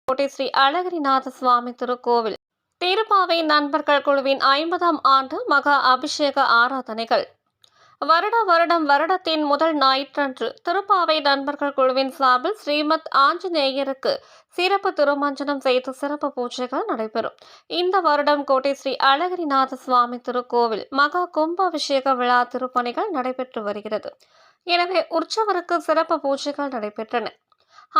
கோட்டை ஸ்ரீ அழகிரிநாத சுவாமி திருக்கோவில் திருப்பாவை நண்பர்கள் குழுவின் 50ஆம் ஆண்டு மகா அபிஷேக ஆராதனைகள் வருடத்தின் முதல் ஞாயிற்றன்று திருப்பாவை நண்பர்கள் குழுவின் சார்பில் ஸ்ரீமத் ஆஞ்சநேயருக்கு சிறப்பு திருமஞ்சனம் செய்து சிறப்பு பூஜைகள் நடைபெறும். இந்த வருடம் கோட்டை ஸ்ரீ அழகிரிநாத சுவாமி திருக்கோவில் மகா கும்பாபிஷேக விழா திருப்பணிகள் நடைபெற்று வருகிறது. எனவே உற்சவருக்கு சிறப்பு பூஜைகள் நடைபெற்றன.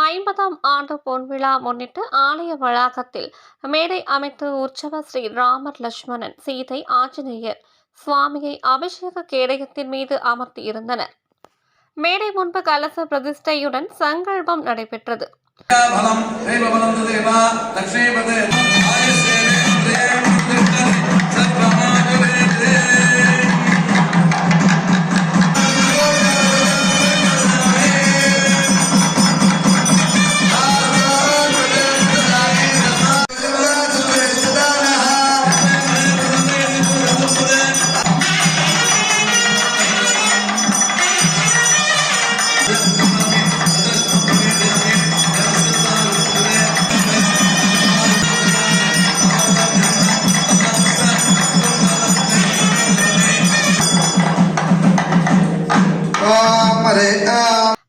50ஆம் ஆண்டு பொன்விழா முன்னிட்டு ஆலய வளாகத்தில் மேடை அமைத்து உற்சவ ஸ்ரீ ராமர், லட்சுமணன், சீதை, ஆஞ்சநேயர் சுவாமியை அபிஷேக கேடயத்தின் மீது அமர்த்தி இருந்தனர். மேடை முன்பு கலச பிரதிஷ்டையுடன் சங்கல்பம் நடைபெற்றது.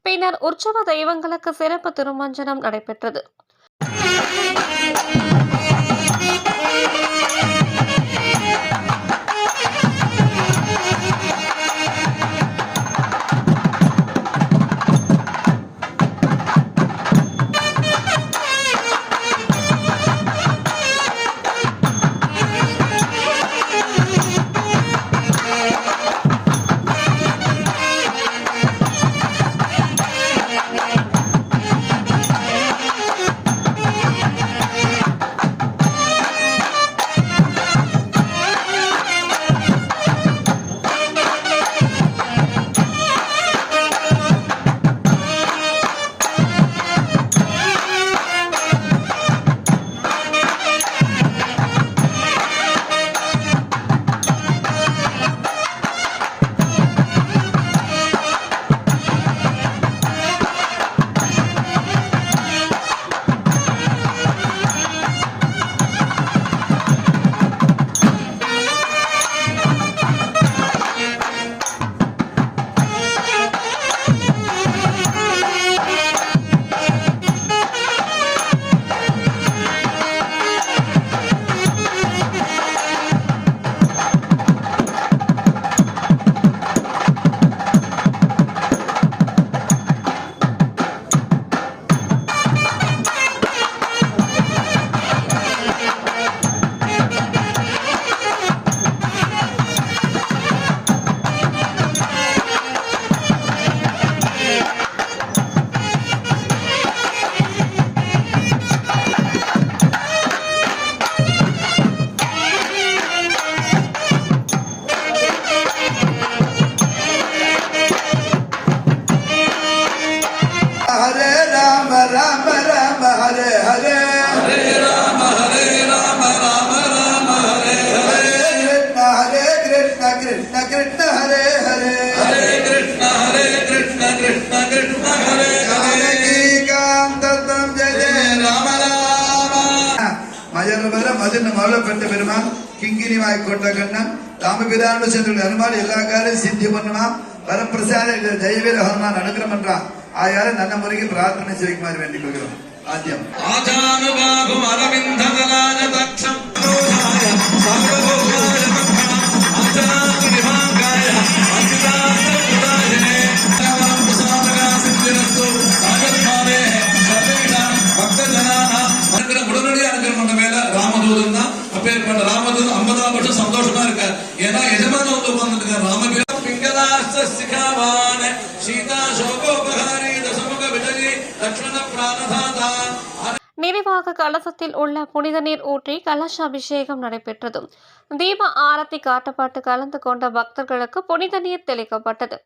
பின்னர் உற்சவ தெய்வங்களுக்கு சிறப்பு திருமஞ்சனம் நடைபெற்றது. மதுரப்பட்ட பெருமான் கிங்கினி வாய் கொண்ட கண்ணன் ராமபிரான்னு சென்று அனுமான் எல்லா காரையும் சித்தி பண்ணுவான் வரப்பிரசாத ஜெயவீர ஹனுமான் அனுகிரம் பண்றான். ஆயால நல்ல முறைக்கு பிரார்த்தனை செய்யுமாறு வேண்டிக் கொள்கிறோம். ஆத்தியம் ராமதூதன் 50ஆம் வருஷம் சந்தோஷமா இருக்கார். ஏன்னா எஜமான வந்து உட்கார்ந்துருக்கார். ராமபிரான் பிங்கலாஸ்திகாவான சீதா சோகோபகாரி தசமுக விஜயி லட்சுமண பிராணதாதா. நிறைவாக கலசத்தில் உள்ள புனித நீர் ஊற்றி கலசாபிஷேகம் நடைபெற்றது. தீப ஆரத்தி காட்டப்பட்டு கலந்து கொண்ட பக்தர்களுக்கு புனித நீர் தெளிக்கப்பட்டது.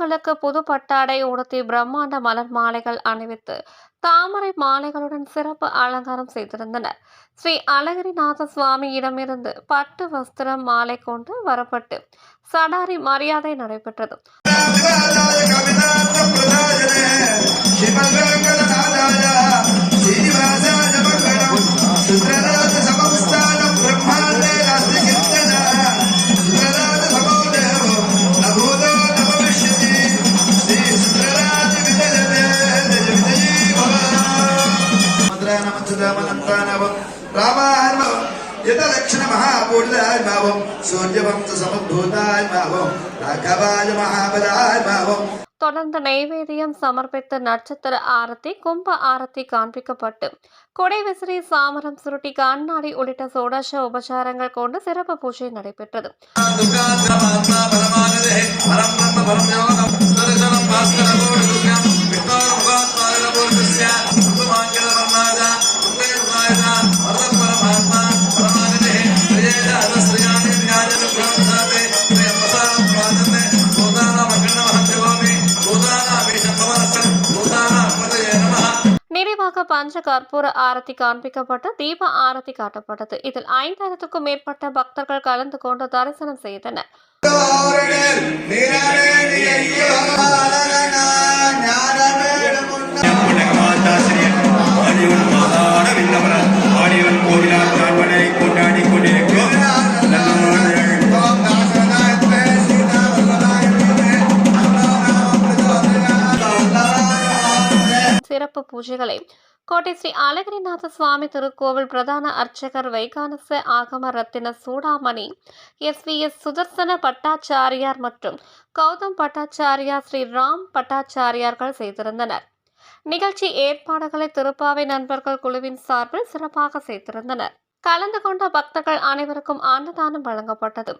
பக்தர்களுக்கு புது பட்டாடை உடுத்தி பிரம்மாண்ட மலர் மாலைகள் அணிவித்து தாமரை மாலைகளுடன் சிறப்பு அலங்காரம் செய்திருந்தனர். ஸ்ரீ அழகிரிநாத சுவாமியிடமிருந்து பட்டு வஸ்திரம் மாலை கொண்டு வரப்பட்டு சடாரி மரியாதை நடைபெற்றது. यथलक्षण महापूर्णाय भावम सूर्यवंश समभूताय भावम राघवाय महाबलाय भावम. தொடர்ந்து நெய்வேதியம் சமர்ப்பித்து நட்சத்திர ஆரத்தி, கும்ப ஆரத்தி காண்பிக்கப்பட்டு கொடை விசிறி, சாமரம் சுருட்டி, கண்ணாடி உள்ளிட்ட சோடச உபசாரங்கள் கொண்டு சிறப்பு பூஜை நடைபெற்றது. நிறைவாக பஞ்ச கற்பூர ஆரத்தி காண்பிக்கப்பட்டு தீப ஆரத்தி காட்டப்பட்டது. இதில் 5000க்கும் மேற்பட்ட பக்தர்கள் கலந்து கொண்டு தரிசனம் செய்தனர். சிறப்பு பூஜைகளை கோட்டை ஸ்ரீ அழகிரிநாத சுவாமி திருக்கோவில் பிரதான அர்ச்சகர் வைகானச ஆகம ரத்தின சூடாமணி SVS சுதர்சன பட்டாச்சாரியார் மற்றும் கௌதம் பட்டாச்சாரியார், ஸ்ரீ ராம் பட்டாச்சாரியார்கள் செய்திருந்தனர். நிகழ்ச்சி ஏற்பாடுகளை திருப்பாவை நண்பர்கள் குழுவின் சார்பில் சிறப்பாக செய்திருந்தனர். கலந்து கொண்ட பக்தர்கள் அனைவருக்கும் அன்னதானம் வழங்கப்பட்டது.